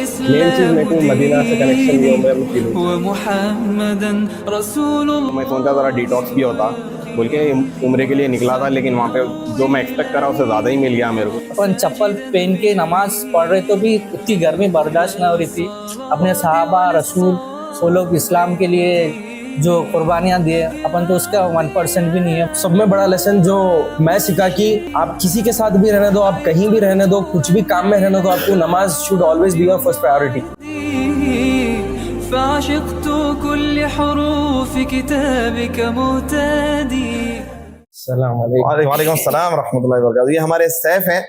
Main चीज़ मेरे को Medina से कनेक्शन ये उम्र में फील हुई। मैं सोचा ज़रा डिटॉक्स भी होता बोल के उम्रे के लिए निकला था, लेकिन वहाँ पे जो मैं एक्सपेक्ट करा उससे ज़्यादा ही मिल गया मेरे को। अपन चप्पल पहन के नमाज पढ़ रहे तो भी उतनी गर्मी बर्दाश्त ना हो रही थी। अपने सहाबा रसूल वो लोग इस्लाम के लिए जो कुर्बानियाँ दिए, अपन तो उसका 1% भी नहीं है। सब में बड़ा लेसन जो मैं सीखा कि आप किसी के साथ भी रहने दो, आप कहीं भी रहने दो, कुछ भी काम में रहने दो, आपको नमाज should always be your first priority. वालेकुम सलाम रहमतुल्लाहि व बरकातहू। ये हमारे सैफ हैं।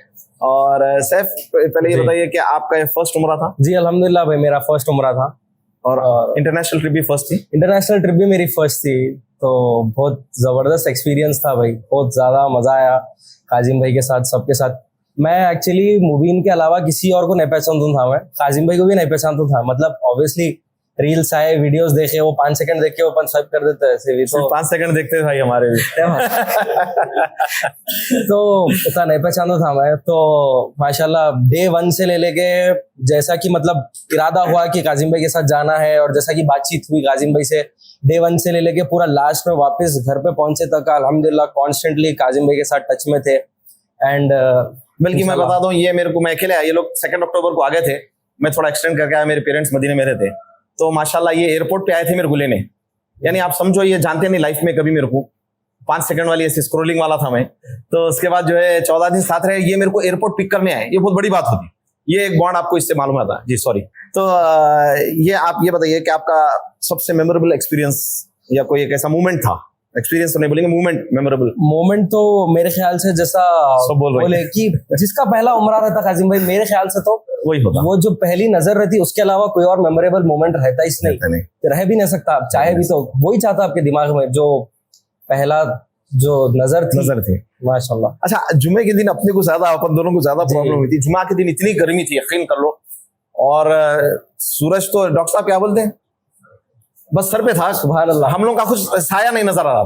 और सैफ, पहले ये बताइए कि आपका ये फर्स्ट उम्रा था? जी अल्हम्दुलिल्लाह भाई, मेरा फर्स्ट उम्रा था। और इंटरनेशनल ट्रिप भी फर्स्ट थी? इंटरनेशनल ट्रिप भी मेरी फर्स्ट थी, तो बहुत ज़बरदस्त एक्सपीरियंस था भाई, बहुत ज़्यादा मज़ा आया काजिम भाई के साथ, सबके साथ। मैं एक्चुअली मुबीन के अलावा किसी और को नहीं पहचानता था, मैं काजिम भाई को भी नहीं पहचानता था। मतलब ऑब्वियसली रील्स आए, वीडियोस देखे, वो 5 सेकंड देख के अपन स्वाइप कर देते हैं ऐसे भी, तो 5 सेकंड देखते थे भाई हमारे भी। तो उतना नहीं पहचानता था मैं। तो माशाल्लाह डे 1 से ले लेके जैसा कि मतलब इरादा हुआ कि काजिम भाई के साथ जाना है, और जैसा कि बातचीत हुई काजिम भाई से, डे 1 से ले लेके पूरा लास्ट में वापस घर पे पहुंचे तक अल्हम्दुलिल्लाह कॉन्स्टेंटली काजिम भाई के साथ टच में थे। एंड बल्कि मैं बता दूं, ये मेरे को, मैं अकेले आया, ये लोग 2 अक्टूबर को आ गए थे, मैं थोड़ा एक्सटेंड करके आया, मेरे पेरेंट्स मदीने में रहते, तो माशाल्लाह ये एयरपोर्ट पे आए थे मेरे को लेने। यानी आप समझो, ये जानते नहीं लाइफ में कभी मेरे को 5 सेकंड वाली ऐसी स्क्रोलिंग वाला था मैं। तो उसके बाद जो है 14 दिन साथ रहे, ये मेरे को एयरपोर्ट पिक करने आए, ये बहुत बड़ी बात होती, ये एक बॉन्ड आपको इससे मालूम आता। जी सॉरी। तो ये आप ये बताइए कि आपका सबसे मेमोरेबल एक्सपीरियंस या कोई एक ऐसा मूवमेंट था, एक्सपीरियंस तो नहीं बोलेंगे, मूवमेंट, मेमोरेबल मोमेंट तो मेरे ख्याल से जैसा बोले कि जिसका पहला उम्रा रहता काजिम भाई, मेरे ख्याल से तो वही होता, वो जो पहली नजर रहती, उसके अलावा कोई और मेमोरेबल मोमेंट रहता ही नहीं, रह भी नहीं सकता आप चाहे भी, तो वही चाहता आपके दिमाग में जो पहला जो नजर थी माशाल्लाह। अच्छा, जुमे के दिन अपने को ज्यादा, अपन दोनों को ज्यादा प्रॉब्लम हुई थी। जुमा के दिन इतनी गर्मी थी, यकीन कर लो, और सूरज तो डॉक्टर साहब क्या बोलते हैं, बस सर पे था, सुभान अल्लाह, हम लोग का कुछ साया नहीं नजर आ रहा,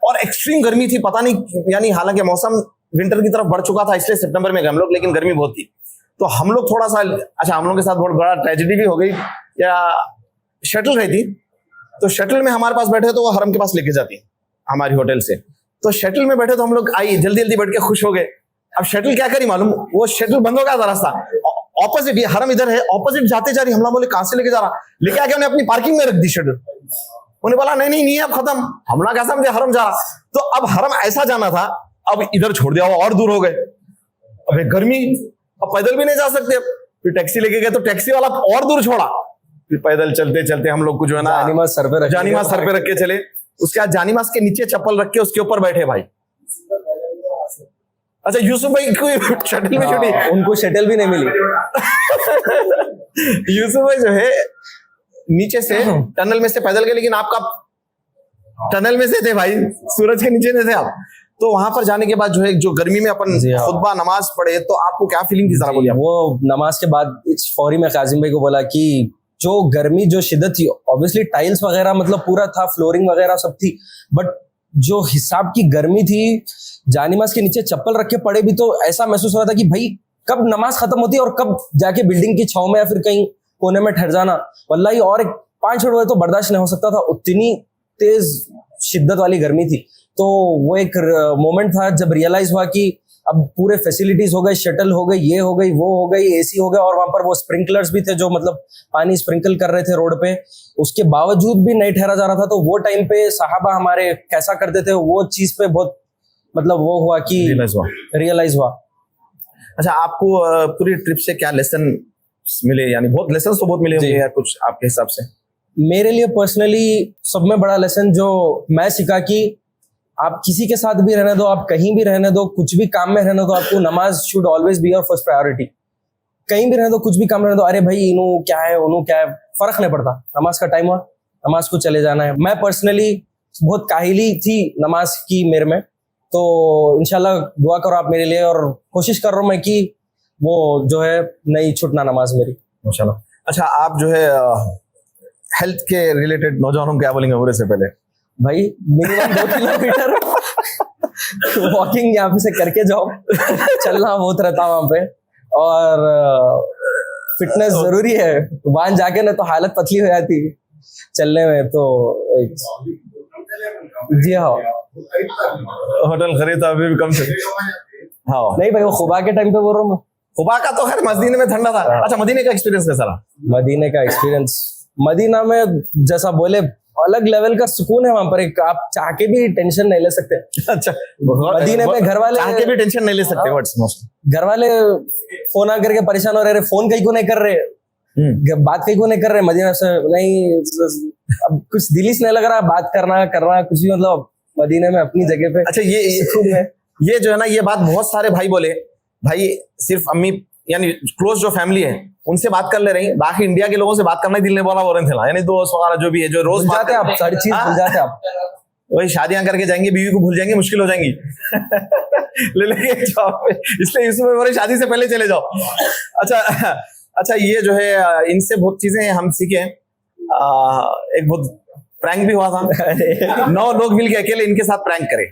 और एक्सट्रीम गर्मी थी, पता नहीं, यानी हालांकि मौसम विंटर की तरफ बढ़ चुका था, इसलिए सितंबर में गए हम लोग, लेकिन गर्मी बहुत थी। तो हम लोग थोड़ा सा, अच्छा हम लोग के साथ बहुत बड़ा ट्रेजेडी भी हो गई, या शटल रही थी, तो शटल में हमारे पास बैठे तो वो हरम के पास लेके जाती हमारी होटल से, तो शटल में बैठे तो हम लोग आई, जल्दी जल्दी बैठ के खुश हो गए। अब शटल क्या करी मालूम, वो शटल बंद हो गया था, रास्ता ऑपोजिट, ये हरम इधर है, ऑपोजिट जाते जा रही, हमला बोले कहां से लेके जा रहा, लेके आके उन्हें अपनी पार्किंग में रख दी शटल। उन्हें बोला नहीं नहीं नहीं, अब खत्म, हमला कैसा, मुझे हरम जा रहा, तो अब हरम ऐसा जाना था, अब इधर छोड़ दिया, वो और दूर हो गए, अब गर्मी, अब पैदल भी नहीं जा सकते, अब फिर टैक्सी लेके गए, तो टैक्सी वाला और दूर छोड़ा, फिर पैदल चलते चलते हम लोग को जो है ना जानीमाज सर पे रख के चले, उसके बाद जानीमाज के नीचे चप्पल रख के उसके ऊपर बैठे भाई। अच्छा, यूसुफ भाई को शटल में छुट्टी, उनको शटल भी नहीं मिली। यूसुफ भाई जो है नीचे से टनल में से पैदल गए, लेकिन आपका टनल में से थे भाई, सूरज के नीचे नहीं थे आप। तो वहां पर जाने के बाद जो है, जो गर्मी में अपन खुतबा नमाज पढ़े, तो आपको क्या फीलिंग थी, जरा बोलिए। वो नमाज के बाद फौरी में काजिम भाई को बोला कि जो गर्मी, जो शिद्दत थी, ऑब्वियसली टाइल्स वगैरह मतलब पूरा था, फ्लोरिंग वगैरह सब थी, बट जो हिसाब की गर्मी थी, जानिमाज के नीचे चप्पल रख के पड़े भी तो ऐसा महसूस हो रहा था कि भाई कब नमाज खत्म होती है और कब जाके बिल्डिंग की छांव में या फिर कहीं कोने में ठहर जाना। वल्लाही और 5 मिनट तो बर्दाश्त नहीं हो सकता था, उतनी तेज शिद्दत वाली गर्मी थी। तो वो एक मोमेंट था जब रियलाइज हुआ कि अब पूरे फैसिलिटीज हो गए, शटल हो गई, ये हो गई, वो हो गई, एसी हो गया, और वहां पर वो स्प्रिंकलर्स भी थे जो मतलब पानी स्प्रिंकल कर रहे थे रोड पे, उसके बावजूद भी नहीं ठहरा जा रहा था। तो वो टाइम पे साहबा हमारे कैसा करते थे, वो चीज पे बहुत मतलब वो हुआ कि रियलाइज हुआ। अच्छा, आपको पूरी ट्रिप से क्या लेसन मिले, यानी बहुत लेसन तो बहुत मिले होंगे या कुछ आपके हिसाब से? मेरे लिए पर्सनली सब में बड़ा लेसन जो मैं सीखा कि आप किसी के साथ भी रहने दो, आप कहीं भी रहने दो, कुछ भी काम में रहने दो, आपको नमाज should always be your first priority. कहीं भी रहने दो, कुछ भी काम रहने दो, अरे भाई इनू क्या है, उनू क्या है, फर्क नहीं पड़ता, नमाज का टाइम हुआ, नमाज को चले जाना है। मैं पर्सनली बहुत काहिली थी नमाज की मेरे में, तो इंशाल्लाह दुआ करो आप मेरे लिए, और कोशिश कर रहा हूँ मैं कि वो जो है नहीं छूटना नमाज मेरी, माशाल्लाह। अच्छा, आप जो है हेल्थ के रिलेटेड नौजवानों को क्या बोलेंगे उम्र से पहले? भाई मिनिमम 2 किलोमीटर वॉकिंग यहाँ पे से करके जाओ, चलना बहुत रहता वहां पे, और फिटनेस जरूरी है, वहां जाके ना तो हालत पतली हो जाती है चलने में। तो जी हाँ, होटल खरीदा अभी भी कम से। हाँ नहीं भाई, वो खुबा के टाइम पे बोल रहा हूँ मैं। खुबा का तो खैर मदीने में ठंडा था। अच्छा, मदीने का एक्सपीरियंस कैसा रहा? मदीने का एक्सपीरियंस, मदीना में जैसा बोले अलग लेवल का सुकून है वहां पर। एक आप चाह के भी टेंशन नहीं ले सकते। अच्छा, मदीने में घर वाले चाह के भी टेंशन नहीं ले सकते। व्हाट्स मोस्ट घर वाले फोन आकर के परेशान हो रहे, फोन कहीं को नहीं कर रहे, बात कहीं को नहीं कर रहे मदीना से। नहीं, अब कुछ दिल ही से नहीं लग रहा बात करना कुछ भी, मतलब मदीने में अपनी जगह पे। अच्छा, ये जो है ना, ये बात बहुत सारे भाई बोले, भाई सिर्फ अम्मी यानी क्लोज जो फैमिली है उनसे बात कर ले रही, बाकी इंडिया के लोगों से बात करना ही दिल नहीं बोला, बोल रहे थे, यानी दोस्त वगैरह जो भी है, जो रोज भूल जाते हैं आप, सारी चीज भूल जाते हैं आप। वही शादियां करके जाएंगे, बीवी को भूल जाएंगे, मुश्किल हो जाएंगी। ले लेंगे जॉब पे, इसलिए इसमें बोले शादी से पहले चले जाओ। अच्छा, ये जो है इनसे बहुत चीजें हम सीखे। एक बहुत प्रैंक भी हुआ था। 9 लोग मिलके अकेले इनके साथ प्रैंक करे,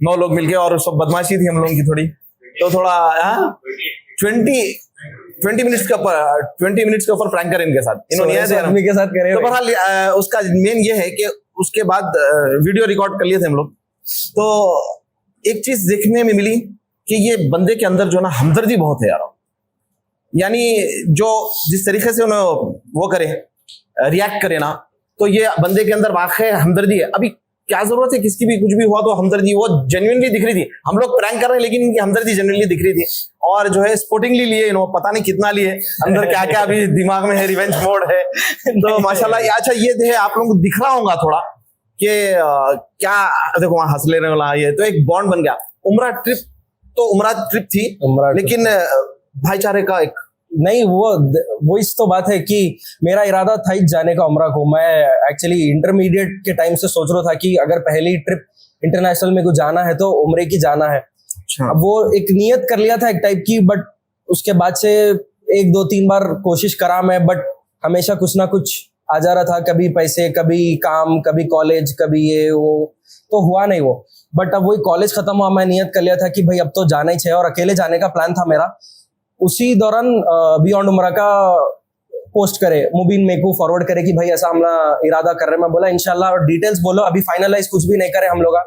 9 लोग मिलके, और सब बदमाशी थी हम लोगों की थोड़ी, तो थोड़ा 20 मिनट्स के ऊपर प्रैंक करे इनके साथ, इन्होंने आदमी के साथ करे। तो बहरहाल उसका मेन ये है कि उसके बाद वीडियो रिकॉर्ड कर लिए थे हम लोग। तो एक चीज देखने में मिली कि ये बंदे के अंदर जो ना हमदर्दी बहुत है यार, यानी जो जिस तरीके से उन्हें वो करे, रिएक्ट करे ना, तो ये बंदे के अंदर वाकई हमदर्दी है। अभी क्या जरूरत है, किसकी भी कुछ भी हुआ तो हमदर्दी वो जेन्युइनली दिख रही थी। हम लोग प्रैंक कर रहे हैं लेकिन इनकी हमदर्दी जेन्युइनली दिख रही थी, और जो है स्पोर्टिंगली लिए इन्होंने, पता नहीं कितना लिए, अंदर क्या क्या अभी दिमाग में है, रिवेंज मोड है। तो माशाल्लाह। अच्छा, ये है आप लोगों को दिख रहा होगा थोड़ा कि क्या, देखो वहां हंस ले रहे वाला, ये तो एक बॉन्ड बन गया। उम्रा ट्रिप थी, लेकिन भाईचारे का एक नहीं, वो इस तो बात है कि मेरा इरादा था ही जाने का उम्रा को। मैं एक्चुअली इंटरमीडिएट के टाइम से सोच रहा था कि अगर पहली ट्रिप इंटरनेशनल में को जाना है तो उम्रे की जाना है। अच्छा, वो एक नियत कर लिया था एक टाइप की, बट उसके बाद से 1 2 3 बार कोशिश करा मैं, बट हमेशा कुछ ना कुछ आ जा रहा था, कभी पैसे, कभी काम, कभी कॉलेज, कभी ये वो, तो हुआ नहीं वो। बट अब वही कॉलेज खत्म हुआ, मैं नियत कर लिया था कि भाई अब तो जाना ही चाहिए, और अकेले जाने का प्लान था मेरा। उसी दौरान बियॉन्ड उमरा का पोस्ट करे, मुबीन मेरे को फॉरवर्ड करे कि भाई ऐसा हम इरादा कर रहे हैं। मैं बोला इंशाल्लाह, और डिटेल्स बोलो, अभी फाइनलाइज कुछ भी नहीं करे हम लोग,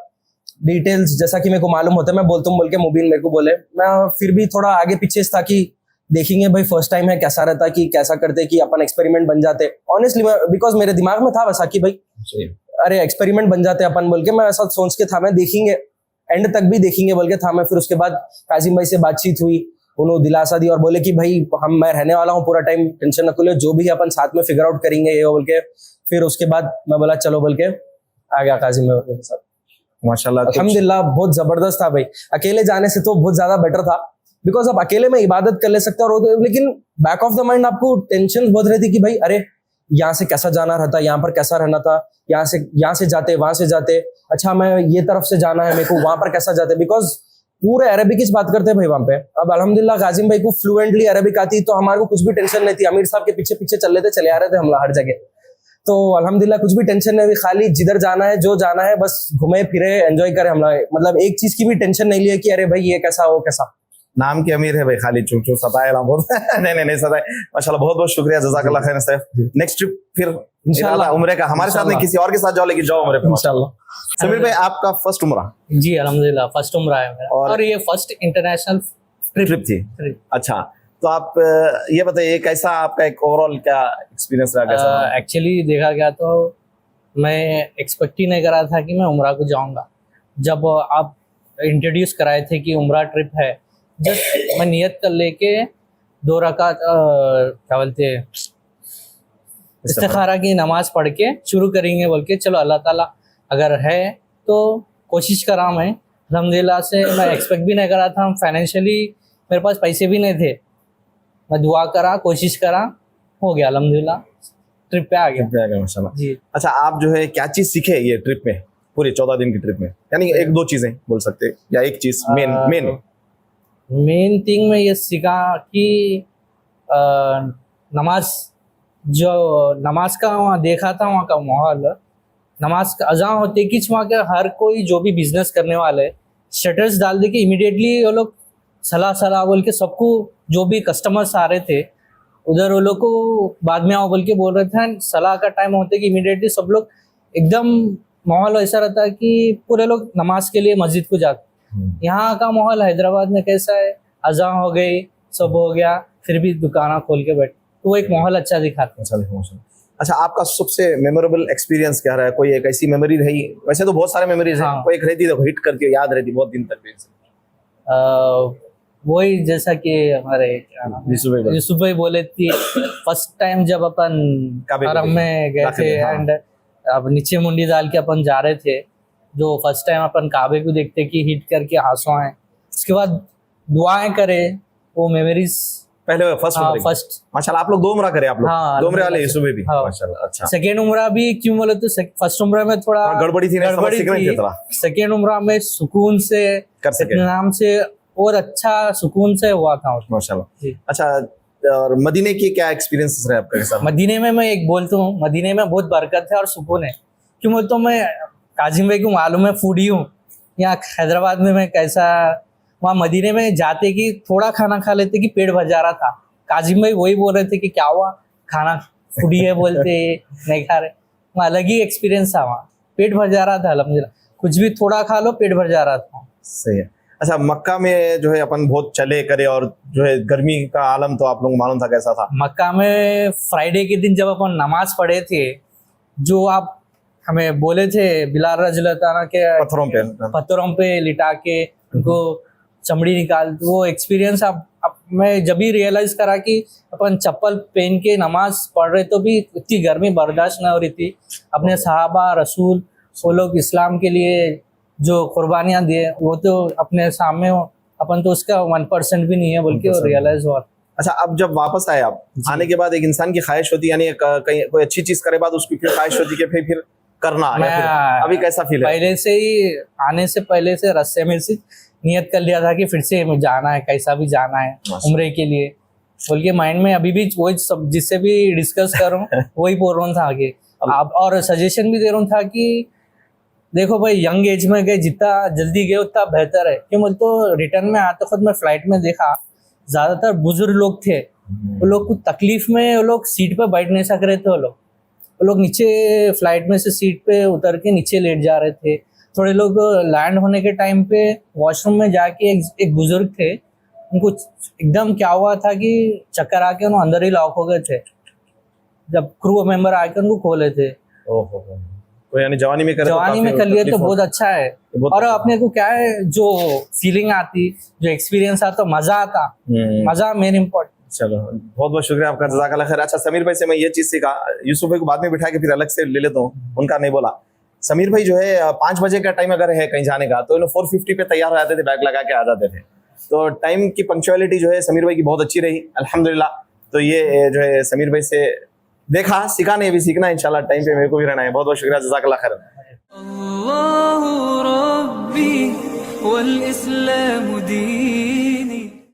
डिटेल्स जैसा कि मेरे को मालूम होता है मैं बोलता हूँ बोल के मुबीन मेरे को बोले। मैं फिर भी थोड़ा आगे पीछे था कि देखेंगे भाई फर्स्ट टाइम है, कैसा रहता कि कैसा करते कि अपन एक्सपेरिमेंट बन जाते। ऑनेस्टली बिकॉज मेरे दिमाग में था वैसा कि भाई अरे एक्सपेरिमेंट बन जाते अपन बोल के, मैं ऐसा सोच के था, मैं देखेंगे एंड तक भी देखेंगे बोल के था मैं। फिर उसके बाद काजिम भाई से बातचीत हुई, उन्होंने दिलासा दी और बोले कि भाई मैं रहने वाला हूँ पूरा टाइम, टेंशन न लो, जो भी अपन साथ में फिगर आउट करेंगे ये बोल के। फिर उसके बाद मैं बोला चलो बोल के आ गया काजिम भाई के साथ। माशाल्लाह, अल्हम्दुलिल्लाह बहुत जबरदस्त था भाई। अकेले जाने से तो बहुत ज्यादा बेटर था, बिकॉज आप अकेले में इबादत कर ले सकते हो, लेकिन बैक ऑफ द माइंड आपको टेंशन बहुत रहती कि भाई अरे यहाँ से कैसा जाना रहता, यहाँ पर कैसा रहना था, यहाँ से जाते, वहां से जाते, अच्छा मैं ये तरफ से जाना है मेरे को, वहां पर कैसा जाते, बिकॉज पूरे अरबिक ही बात करते हैं भाई वहां पे। अब अल्हम्दुलिल्लाह काजिम भाई को फ्लुएंटली अरबिक आती, तो हमारे को कुछ भी टेंशन नहीं थी। अमीर साहब के पीछे पीछे चल रहे थे, चले आ रहे थे हम हर जगह, तो अल्हम्दुलिल्लाह कुछ भी टेंशन नहीं हुई। खाली जिधर जाना है, जो जाना है, बस घूमे फिरे एंजॉय करे हम लोग। मतलब एक चीज की भी टेंशन नहीं लिए कि अरे भाई ये कैसा वो कैसा। नाम के अमीर है भाई, खाली चू चू सताए ना बहुत। नहीं सताए, माशाल्लाह, बहुत बहुत शुक्रिया, जज़ाकल्लाह खैर सैफ। नेक्स्ट ट्रिप फिर इंशाल्लाह उम्रे का हमारे साथ नहीं, किसी और के साथ जाओ, लेकिन जाओ उम्रे पे इंशाल्लाह। समीर भाई, आपका फर्स्ट उम्रा? जी अल्हम्दुलिल्लाह फर्स्ट उम्रा है मेरा, और ये फर्स्ट इंटरनेशनल ट्रिप थी। अच्छा, तो आप ये बताइए कैसा आपका एक ओवरऑल क्या एक्सपीरियंस रहा, कैसा? एक्चुअली देखा गया तो मैं एक्सपेक्ट ही नहीं करा था कि मैं उम्रा को जाऊंगा। जब आप इंट्रोड्यूस कराए थे कि उम्रा ट्रिप है, जस्ट मैं नियत कर लेके 2 रकात क्या बोलते हैं इस्तिखारा की नमाज पढ़ के शुरू करेंगे बोल के, चलो अल्लाह ताला अगर है तो कोशिश करा। मैं अल्हम्दुलिल्लाह से मैं एक्सपेक्ट भी नहीं करा था, फाइनेंशियली मेरे पास पैसे भी नहीं थे, मैं दुआ करा, कोशिश करा, हो गया अल्हम्दुलिल्लाह, ट्रिप पे आ गया माशाल्लाह जी। अच्छा, आप जो है क्या चीज सीखे ये ट्रिप में, पूरी 14 दिन की ट्रिप में? यानी 1-2 चीजें बोल सकते हैं, या एक चीज मेन थिंग में ये सीखा कि नमाज का वहाँ देखा था, वहाँ का माहौल, नमाज का अज़ान होते कि वहाँ के हर कोई जो भी बिजनेस करने वाले शटर्स डाल दे के इमीडिएटली वो लोग सलाह बोल के सबको, जो भी कस्टमर्स आ रहे थे उधर वो लोग को बाद में आओ बोल के बोल रहे थे, and सलाह का टाइम होते कि इमीडिएटली सब लोग एकदम माहौल ऐसा रहता है कि पूरे लोग नमाज के लिए मस्जिद को जाते। यहाँ का माहौल हैदराबाद में कैसा है, अजान हो गई, सब हो गया, फिर भी दुकाना खोल के बैठ, तो वो एक माहौल अच्छा दिखाते हैं। अच्छा, आपका सबसे मेमोरेबल एक्सपीरियंस क्या रहा है? कोई एक ऐसी मेमोरी रही? वैसे तो बहुत सारे मेमोरीज हैं, हाँ। कोई एक रहती तो हिट करके याद रहती बहुत दिन तक भी? वही जैसा कि हमारे क्या नाम है? यूसुफ भाई। यूसुफ भाई बोले थी फर्स्ट टाइम जब अपन काबे को हरम में गए दाखिल, थे, हाँ। एंड अब नीचे मुंडी डाल के अपन जा रहे थे, जो फर्स्ट टाइम अपन काबे को देखते कि हिट करके आंसू आए, उसके बाद दुआएं करे, वो मेमोरीज। पहले फर्स्ट हाँ, उम्र फर्स्ट। माशाल्लाह, आप लोग 2 उम्र करे, आप लोग हाँ, 2 उम्र वाले यूसुफ भाई भी। हाँ। माशाल्लाह, अच्छा। सेकेंड उम्र भी क्यों बोले तो फर्स्ट उम्र में थोड़ा हाँ, गड़बड़ी थी, नहीं समझ सीखने थे थोड़ा। सेकेंड उम्र में सुकून से कर सके। इत्मीनान से और अच्छा सुकून से हुआ था उसमें। माशाल्लाह। जी। अच्छा, और मदीने की क्या एक्सपीरियंस रहे आपके साथ? मदीने में मैं एक बोलता हूँ, मदीने में बहुत बरकत है और सुकून है। क्यों बोलता हूँ, मैं काजिम भाई को मालूम है, फूडी हूँ। यहाँ हैदराबाद में मैं कैसा, वहाँ मदीने में जाते कि थोड़ा खाना खा लेते कि पेट भर जा रहा था। काजिम भाई वही बोल रहे थे कि क्या हुआ, खाना फूडी है बोलते नहीं खा रहे। वहाँ अलग ही एक्सपीरियंस था, वहाँ पेट भर जा रहा था अल्हम्दुलिल्लाह, कुछ भी थोड़ा खा लो पेट भर जा रहा था। सही है। अच्छा, मक्का में जो है अपन बहुत चले करे और जो है गर्मी का आलम तो आप लोगों को मालूम था कैसा था? मक्का में फ्राइडे के दिन जब अपन नमाज पढ़े थे, जो आप हमें बोले थे बिलाल रज़ियल्लाहु के पत्थरों पे लिटा के उनको चमड़ी निकाल, वो एक्सपीरियंस अब मैं जब भी रियलाइज करा कि अपन चप्पल पहन के नमाज पढ़ रहे तो भी इतनी गर्मी बर्दाश्त न हो रही थी। अपने सहाबा रसूल वो लोग इस्लाम के लिए जो कुर्बानियाँ दिए, वो तो अपने सामने हो, अपन तो उसका 1% भी नहीं है, बल्कि वो रियलाइज हुआ। अच्छा, अब जब वापस आए आप, आने के बाद एक इंसान की ख्वाहिश होती है, यानी कहीं कोई अच्छी चीज करे बाद उसकी फिर ख्वाहिश होती है कि फिर करना, या फिर अभी कैसा फील है? पहले से ही आने से पहले से रस्ते में से नियत कर लिया था कि फिर से जाना है, कैसा भी जाना है उम्रे के लिए बोल के माइंड में। अभी भी वही सब जिससे भी डिस्कस कर रहा हूँ वही बोल रहा था आगे आप, और सजेशन भी दे रहा था कि देखो भाई, यंग एज में गए, जितना जल्दी गए उतना बेहतर है। क्यों बोल तो रिटर्न में आते खुद मैं फ्लाइट में देखा ज्यादातर बुजुर्ग लोग थे, वो लोग कुछ तकलीफ में, वो लोग सीट पे बैठ नहीं सक रहे थे, वो लोग नीचे फ्लाइट में से सीट पे उतर के नीचे लेट जा रहे थे। थोड़े लोग लैंड होने के टाइम पे वॉशरूम में जाके एक बुजुर्ग थे, उनको एकदम क्या हुआ था कि चक्कर आके उन्होंने अंदर ही लॉक हो गए थे, जब क्रू मेंबर आके उनको खोले थे। ओहो, तो यानी जवानी में कर लिए तो बहुत अच्छा है। और अपने को क्या है, जो फीलिंग आती, जो एक्सपीरियंस आता, मजा आता, मजा मेन इम्पोर्टेंट। चलो, बहुत बहुत शुक्रिया आपका, जज़ाकल्लाह खैर। अच्छा, समीर भाई से मैं ये चीज सीखा, यूसुफ भाई को बाद में बिठा के फिर अलग से ले लेता हूँ, उनका नहीं बोला। समीर भाई जो है 5 बजे का टाइम अगर है कहीं जाने का, तो 4:50 पे तैयार हो जाते थे, बैग लगा के आ जाते थे। तो टाइम की पंक्चुअलिटी जो है समीर भाई की बहुत अच्छी रही, अल्हम्दुलिल्लाह। तो ये जो है समीर भाई से देखा, सीखा, नहीं भी सीखना इंशाल्लाह, टाइम पे मेरे को भी रहना है। बहुत बहुत शुक्रिया, जज़ाकल्लाह खैर। अल्लाहु रब्बी वल इस्लाम दीन।